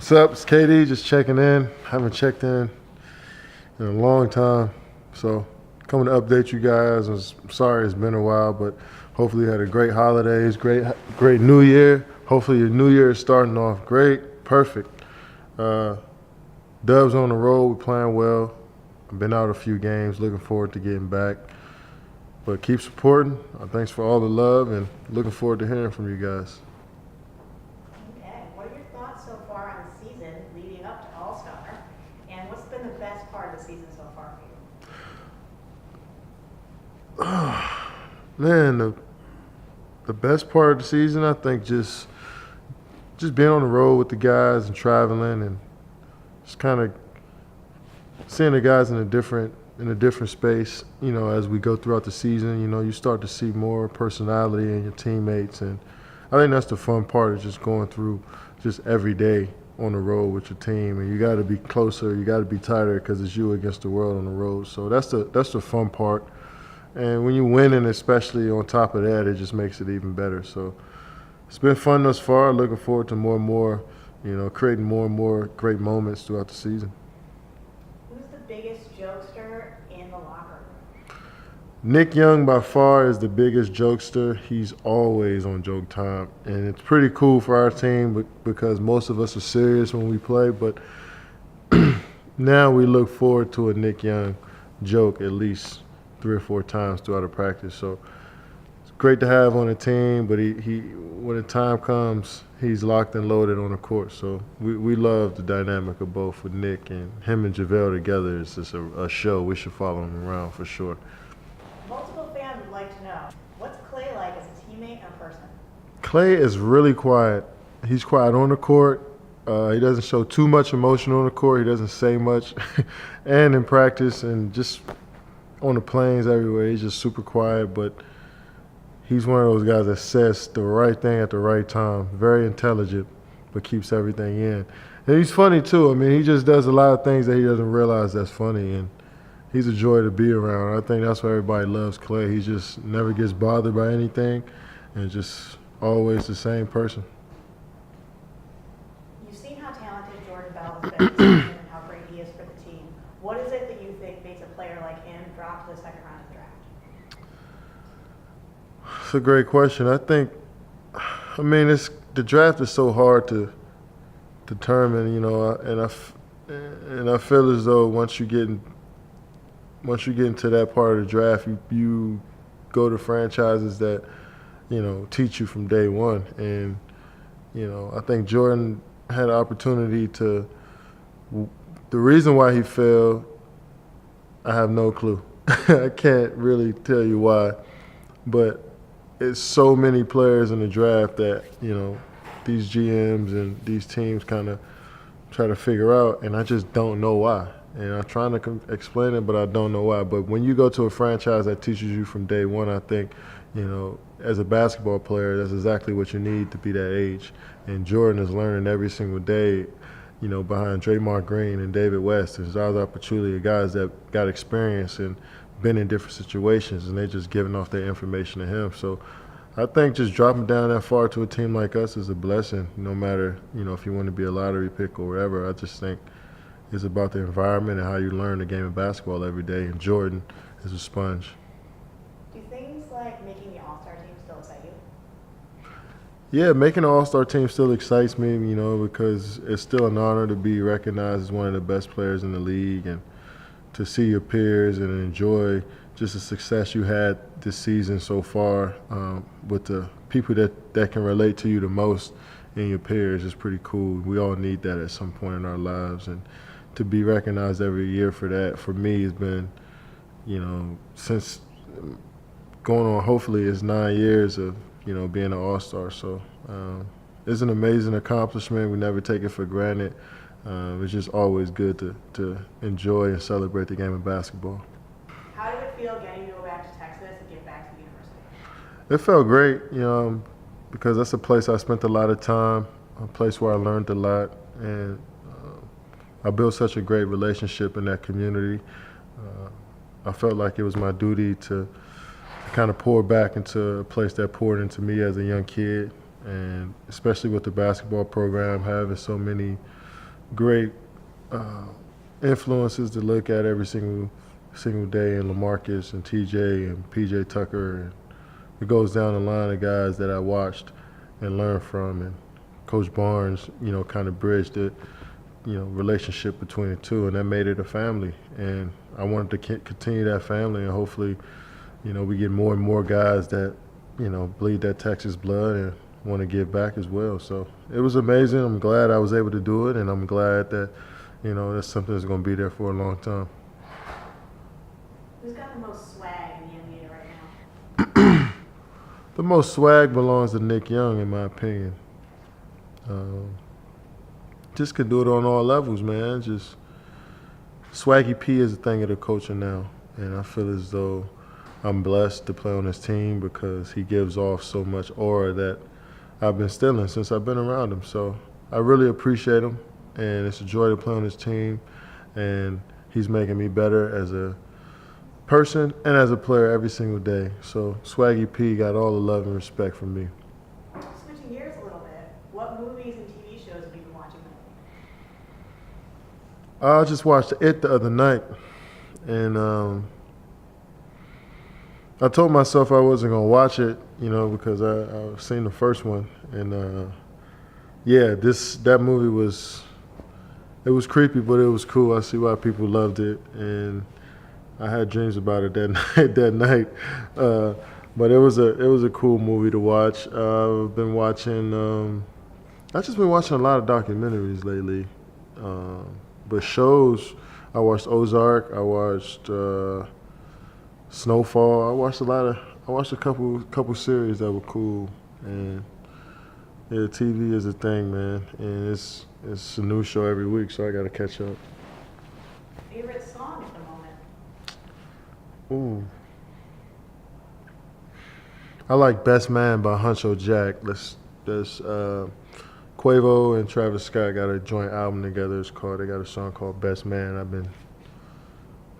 What's up? It's KD, just checking in. Haven't checked in a long time. So, coming to update you guys. I'm sorry it's been a while, but hopefully you had a great holidays, great New Year. Hopefully your New Year is starting off great, perfect. Dubs on the road, we're playing well. I've been out a few games, looking forward to getting back. But keep supporting. Thanks for all the love and looking forward to hearing from you guys. Okay, what are your thoughts so far on the season leading up to All-Star? And what's been the best part of the season so far for you? Man, the best part of the season, I think, just being on the road with the guys and traveling and just kind of seeing the guys in a different space. You know, as we go throughout the season, you know, you start to see more personality in your teammates, and I think that's the fun part of just going through just every day on the road with your team. And you got to be closer, you got to be tighter because it's you against the world on the road. So that's the fun part. And when you're winning, especially on top of that, it just makes it even better. So it's been fun thus far. Looking forward to more and more, you know, creating more and more great moments throughout the season. Who's the biggest jokester in the locker room? Nick Young by far is the biggest jokester. He's always on joke time. And it's pretty cool for our team because most of us are serious when we play. But now we look forward to a Nick Young joke at least 3 or 4 times throughout a practice. So it's great to have on the team, but he when the time comes, he's locked and loaded on the court. So we love the dynamic of both with Nick, and him and JaVale together is just a show. We should follow him around for sure. Multiple fans would like to know, what's Clay like as a teammate and a person? Clay is really quiet. He's quiet on the court. He doesn't show too much emotion on the court. He doesn't say much. And in practice and just on the planes everywhere, he's just super quiet, but he's one of those guys that says the right thing at the right time. Very intelligent, but keeps everything in. And he's funny too. I mean, he just does a lot of things that he doesn't realize that's funny, and he's a joy to be around. I think that's why everybody loves Clay. He just never gets bothered by anything and just always the same person. You've seen how talented Jordan Bell has been this season and how great he is for the team. What is it that you think makes a player like him drop to the second round of the draft? It's a great question. I mean, the draft is so hard to determine, you know, and I feel as though once you get into that part of the draft, you go to franchises that, you know, teach you from day one. And, you know, I think Jordan had an opportunity to. The reason why he failed, I have no clue. I can't really tell you why, but it's so many players in the draft that, you know, these GMs and these teams kind of try to figure out, and I just don't know why. And I'm trying to explain it, but I don't know why. But when you go to a franchise that teaches you from day one, I think, you know, as a basketball player, that's exactly what you need to be that age. And Jordan is learning every single day, you know, behind Draymond Green and David West. There's other Pachulia, guys that got experience and been in different situations, and they're just giving off their information to him. So I think just dropping down that far to a team like us is a blessing, no matter, you know, if you want to be a lottery pick or whatever. I just think it's about the environment and how you learn the game of basketball every day, and Jordan is a sponge. Do things like making the All-Star team still excite you? Yeah, making the All-Star team still excites me, you know, because it's still an honor to be recognized as one of the best players in the league, and to see your peers and enjoy just the success you had this season so far with the people that can relate to you the most in your peers is pretty cool. We all need that at some point in our lives, and to be recognized every year for that, for me, has been, you know, since going on, hopefully it's 9 years of, you know, being an All-Star. So it's an amazing accomplishment. We never take it for granted. It's just always good to enjoy and celebrate the game of basketball. How did it feel getting to go back to Texas and get back to the university? It felt great, you know, because that's a place I spent a lot of time, a place where I learned a lot, and I built such a great relationship in that community. I felt like it was my duty to kind of pour back into a place that poured into me as a young kid, and especially with the basketball program having so many great uh, influences to look at every single day, and LaMarcus and TJ and PJ Tucker, and it goes down the line of guys that I watched and learned from, and Coach Barnes, kind of bridged the relationship between the two, and that made it a family. And I wanted to continue that family, and hopefully, we get more and more guys that bleed that Texas blood and want to give back as well. So it was amazing. I'm glad I was able to do it, and I'm glad that that's something that's going to be there for a long time. Who's got the most swag in the NBA right now? The most swag belongs to Nick Young, in my opinion. Just can do it on all levels, man. Just Swaggy P is a thing of the culture now, and I feel as though I'm blessed to play on his team because he gives off so much aura that I've been stealing since I've been around him. So I really appreciate him, and it's a joy to play on his team, and he's making me better as a person and as a player every single day. So Swaggy P got all the love and respect from me. Switching gears a little bit, what movies and TV shows have you been watching lately? I just watched It the other night, and I told myself I wasn't gonna watch it, because I've seen the first one, and that movie was creepy, but it was cool. I see why people loved it, and I had dreams about it that night. But it was a cool movie to watch. I've been watching. I've just been watching a lot of documentaries lately. But shows, I watched Ozark. I watched Snowfall. I watched a couple series that were cool. And yeah, TV is a thing, man. And it's a new show every week, so I got to catch up. Favorite song at the moment? Ooh. I like Best Man by Huncho Jack. That's Quavo and Travis Scott got a joint album together. They got a song called Best Man. I've been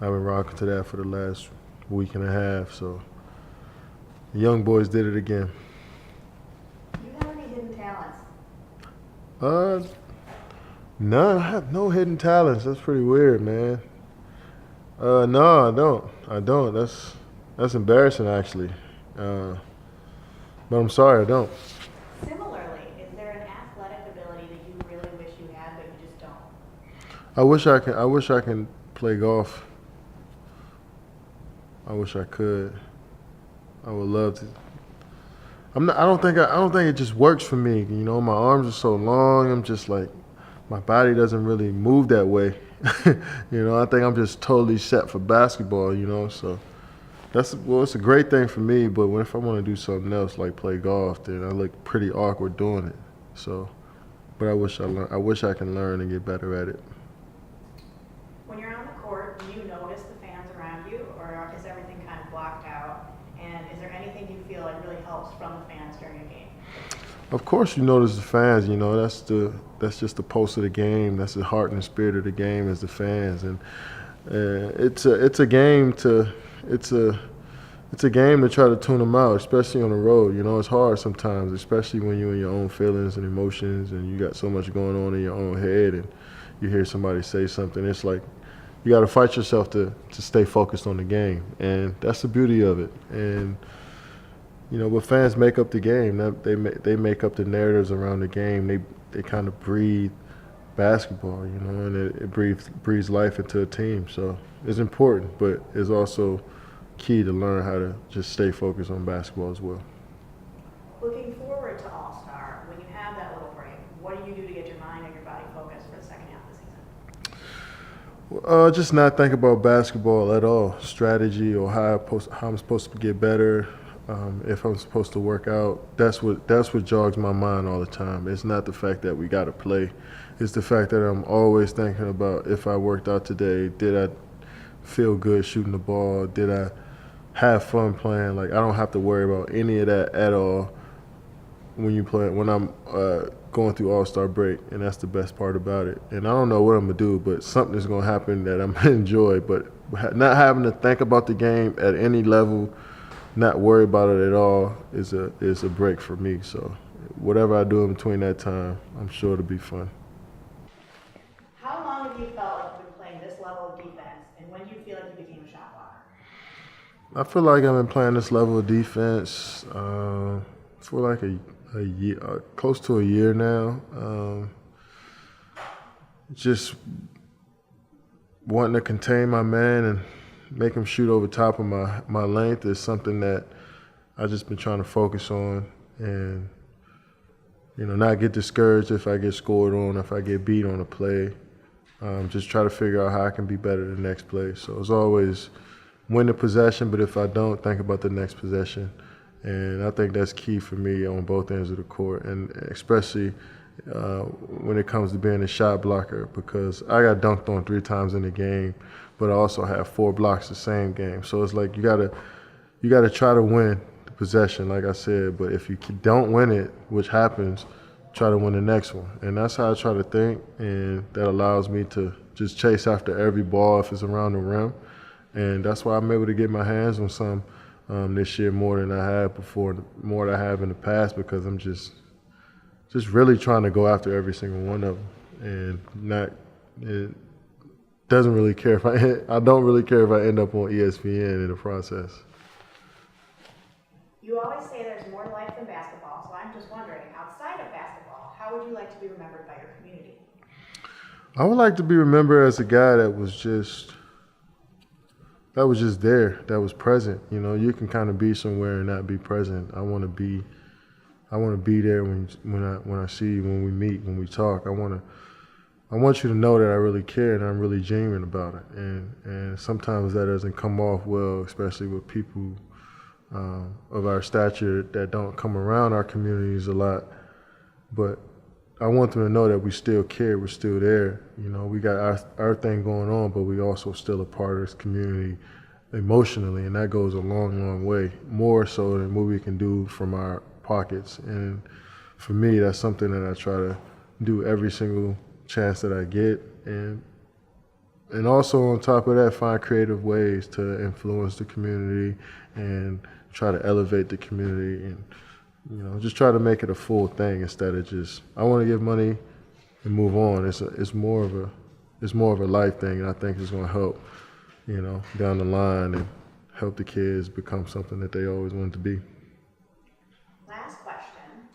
rocking to that for the last week and a half. So the Young Boys did it again. Do you have any hidden talents? None. I have no hidden talents. That's pretty weird, man. No, I don't. That's embarrassing, actually. But I'm sorry, I don't. Similarly, is there an athletic ability that you really wish you had but you just don't? I wish I can play golf. I wish I could. I would love to. I don't think it just works for me. My arms are so long. I'm just like, my body doesn't really move that way. I think I'm just totally set for basketball. So it's a great thing for me. But if I want to do something else like play golf, then I look pretty awkward doing it. So, but I wish I can learn and get better at it. When you're on the court, do you notice the fans around you, or is everything kind of blocked out? And is there anything you feel like really helps from the fans during a game? Of course, you notice the fans. That's just the pulse of the game. That's the heart and the spirit of the game is the fans, and it's a game to try to tune them out, especially on the road. It's hard sometimes, especially when you're in your own feelings and emotions, and you got so much going on in your own head, and you hear somebody say something. It's like you got to fight yourself to stay focused on the game, and that's the beauty of it. And but fans make up the game. They make up the narratives around the game. They kind of breathe basketball, and it breathes life into a team. So it's important, but it's also key to learn how to just stay focused on basketball as well. Looking forward to All-Star, when you have that little break, what do you do to get your mind and your body focused for the second half of the season? Just not think about basketball at all, strategy or how I'm supposed to get better. If I'm supposed to work out, that's what jogs my mind all the time. It's not the fact that we got to play. It's the fact that I'm always thinking about if I worked out today, did I feel good shooting the ball? Did I have fun playing? Like, I don't have to worry about any of that at all when I'm going through All-Star break, and that's the best part about it. And I don't know what I'm going to do, but something is going to happen that I'm going to enjoy. But not having to think about the game at any level, not worry about it at all is a break for me. So whatever I do in between that time, I'm sure it'll be fun. long have you felt like you've been playing this level of defense, and when do you feel like you became a shot blocker? I feel like I've been playing this level of defense for like a year, close to a year now. Just wanting to contain my man and make him shoot over top of my length is something that I've just been trying to focus on, and not get discouraged if I get scored on, if I get beat on a play. Just try to figure out how I can be better the next play. So it's always win the possession, but if I don't, think about the next possession. And I think that's key for me on both ends of the court, and especially when it comes to being a shot blocker, because I got dunked on 3 times in the game, but I also have 4 blocks the same game. So it's like you gotta try to win the possession, like I said. But if you don't win it, which happens, try to win the next one. And that's how I try to think, and that allows me to just chase after every ball if it's around the rim. And that's why I'm able to get my hands on some this year more than I have before, more than I have in the past, because I'm just really trying to go after every single one of them, and it doesn't really care if I don't really care if I end up on ESPN in the process. You always say there's more to life than basketball, so I'm just wondering, outside of basketball, how would you like to be remembered by your community? I would like to be remembered as a guy that was just there, that was present. You can kind of be somewhere and not be present. I want to be there when I see you, when we meet, when we talk. I want you to know that I really care and I'm really genuine about it. And sometimes that doesn't come off well, especially with people of our stature that don't come around our communities a lot. But I want them to know that we still care, we're still there. We got our thing going on, but we also still a part of this community emotionally, and that goes a long, long way, more so than what we can do from our pockets. And for me, that's something that I try to do every single chance that I get, and also on top of that, find creative ways to influence the community and try to elevate the community, and just try to make it a full thing instead of just I want to give money and move on. It's more of a life thing, and I think it's going to help down the line and help the kids become something that they always wanted to be. Last question.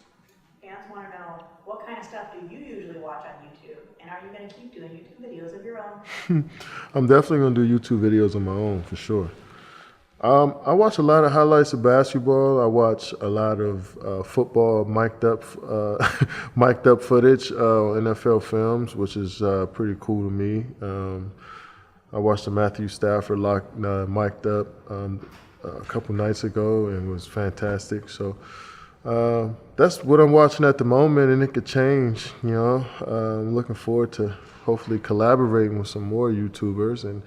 Fans want to know, what kind of stuff do you usually watch on YouTube? And are you going to keep doing YouTube videos of your own? I'm definitely going to do YouTube videos on my own, for sure. I watch a lot of highlights of basketball. I watch a lot of football mic'd up footage, NFL films, which is pretty cool to me. I watched the Matthew Stafford mic'd up a couple nights ago, and it was fantastic. So that's what I'm watching at the moment, and it could change. I'm looking forward to hopefully collaborating with some more YouTubers. And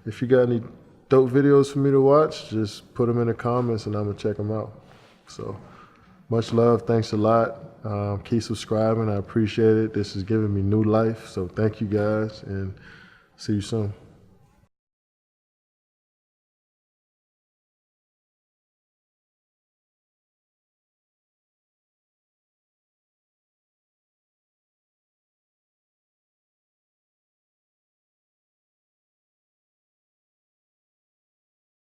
if you got any dope videos for me to watch, just put them in the comments and I'm gonna check them out. So much love, thanks a lot. Keep subscribing, I appreciate it. This is giving me new life, so thank you guys, and see you soon.